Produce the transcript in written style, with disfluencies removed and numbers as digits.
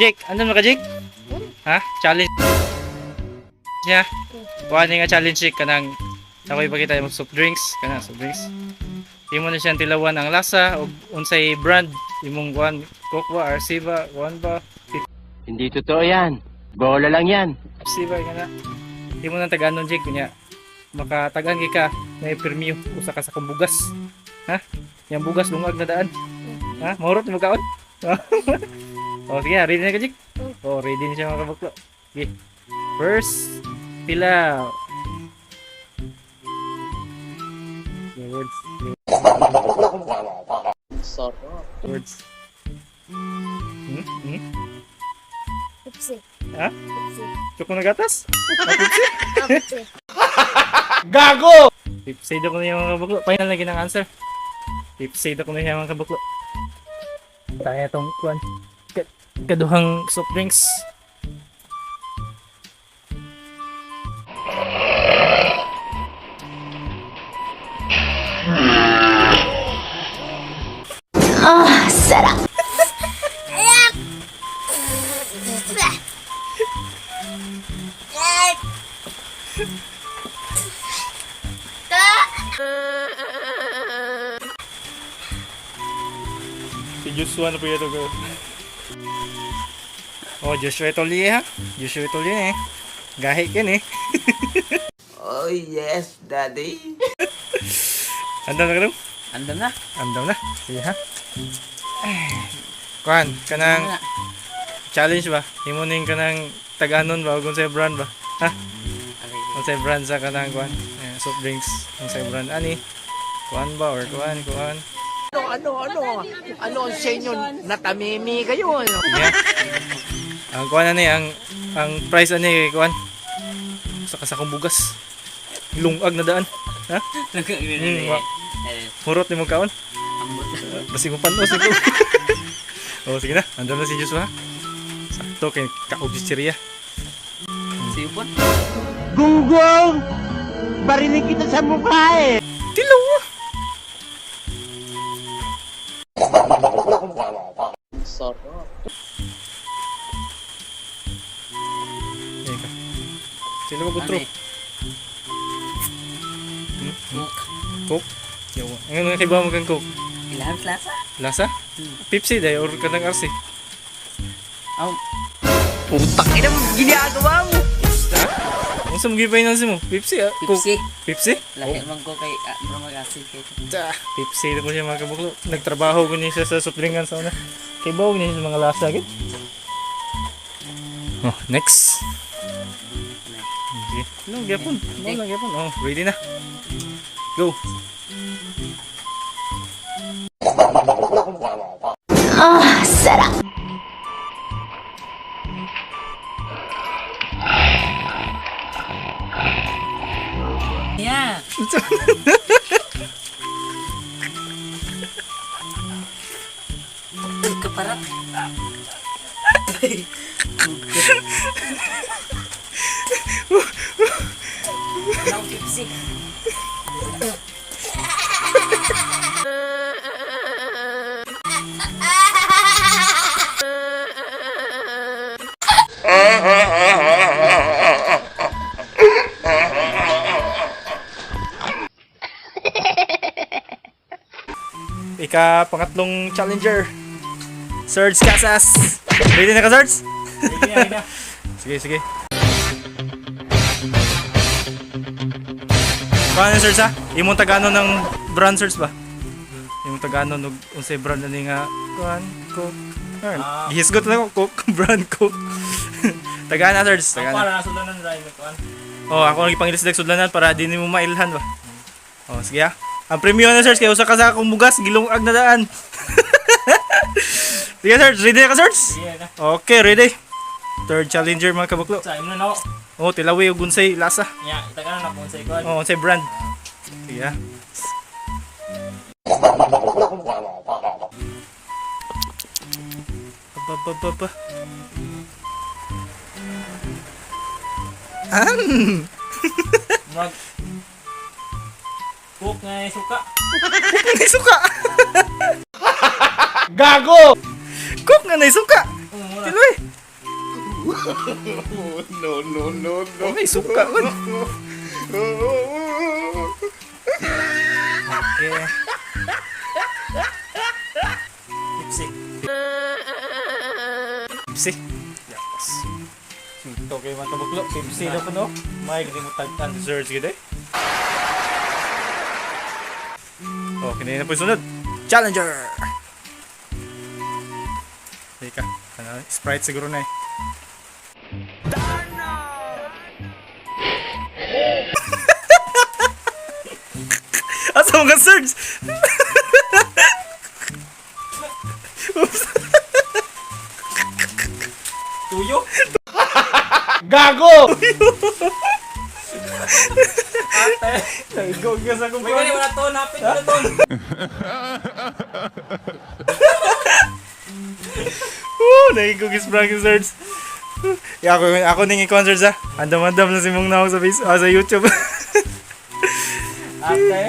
Jake, andun mo ka Jake? Ha? Challenge niya. Kuha niya nga challenge Jake kanang ako'y ipakita yung soft drinks. Kanang soft drinks. Di mo na siyang tilawan ang lasa o unsay brand. Imong kuhan, Coke ba, RC ba, kuhan ba? Hindi totoo yan. Bola lang yan. RC ba, nga na. Di mo na taganon Jake, kunya. Makatagan ka, may premium. Usa ka sa kong bugas. Ha? Yang bugas lungag na daan. Ha? Mahurot mo kaon? O sige, ready na ka Jake? O, ready na siya mga kabuklo. Okay. First, pila. Okay, words. Sarap. Words. Pepsi. Ha? Pepsi. Choko na gatas? Pepsi? Pepsi. Gago! Pepsi daw ko na yung mga kabuklo. Final na ginang answer. Pepsi daw ko na yung mga kabuklo. Kaya itong kuhan. Kaduhang soft drinks. Sarap. Si Joshua na po ito ko. Oh, Joshua Tolye ha? Joshua Tolye eh. Gahi kin eh. Oh yes, daddy. Andam na ka daw? Andam na. Andam na. Sige ha? Kuhan, kanang challenge ba? Himunin ka ng taganon ba? O kung sa'yo brand ba? Ha? Kung sa'yo brand sa kanang kuhan? Soft drinks. Kung sa'yo brand. Ani? Kuhan ba? Or kuhan? Ano ang sa inyo? Natamimi kayo, ano? Yeah. Ang kuhan na ni, ang price ani kuhan. Sa kasakong bugas. Lungag na daan. Ha? Hurot ni mo kaon. Basi mo panos ito. Oh, sige na. Andam na si Joshua. Sakto kay kaobisteriya. Sipon. Gunggong! Barinig kita sa mukha eh! Tilaw. Sarap. Eka. Sino ba gutro? Coke. Yawa. Ang mga kaibahan mo kang Coke? Ilahan lasa? Lasa? Pepsi day or kanang RC? Oh. Putang ina mo, ginagawa mo! Ha? Ang sa mga finance mo? Pepsi ah? Pepsi. Pepsi? Lahi man ko kay bro mag-asin kay Pepsi na ko siya mga kabuklo. Nagtrabaho ko niya siya sa suplingan sa una. Kay bawag niya sa mga lasa agad. Oh, next. Okay. No, gyapon. Mo na gyapon. Oh, ready na. Go. Sarap. Yeah. Keparat. Now Pepsi. Pangatlong challenger. Serge Casas. Ready na ka, Serge? Ready na. Sige, sige. Paano Serge ha? Imong tagano ng brand Serge ba? Imong tagano ng unsay brand ani nga kuan Coke. Gihisgot na ko Coke brand Coke. Tagana Serge, tagana. Para sulanan ray mo kuan. Oh, ako nang ipangilisdag sudlanan para di nimo mailhan ba. Oh, sige ha. Ang premium na Serge kay usa ka sa akong bugas gilungag na daan. Sige Serge, ready na ka Serge? Sige na. Okay, ready. Third challenger mga kabuklo. Sa imo na no. Oh, tilawi ug unsay lasa. Ya, itagan na kung sa kuan. Oh, unsay brand. Sige ha. Ba. Mag Cook nga suka. May suka. Gago. Cook nga nay suka. Tiloy. Okay, suka man. Okay. Pipsi. Pepsi. Yes. Ito kayo mga kabuklo. Pepsi na po no. May gini mo tag-an desserts gid eh. Oh, kini na po yung sunod. Challenger. Teka, Sprite siguro na eh. Asa mga surge? Oops. Tuyo. Gago! Ate. Nagog ka sa May gani wala to. Napit ko na to. Nagigog is Frankie Surge. Ya, ako ning i-concert sa. Andam-andam na si mong na ako sa YouTube. Ate.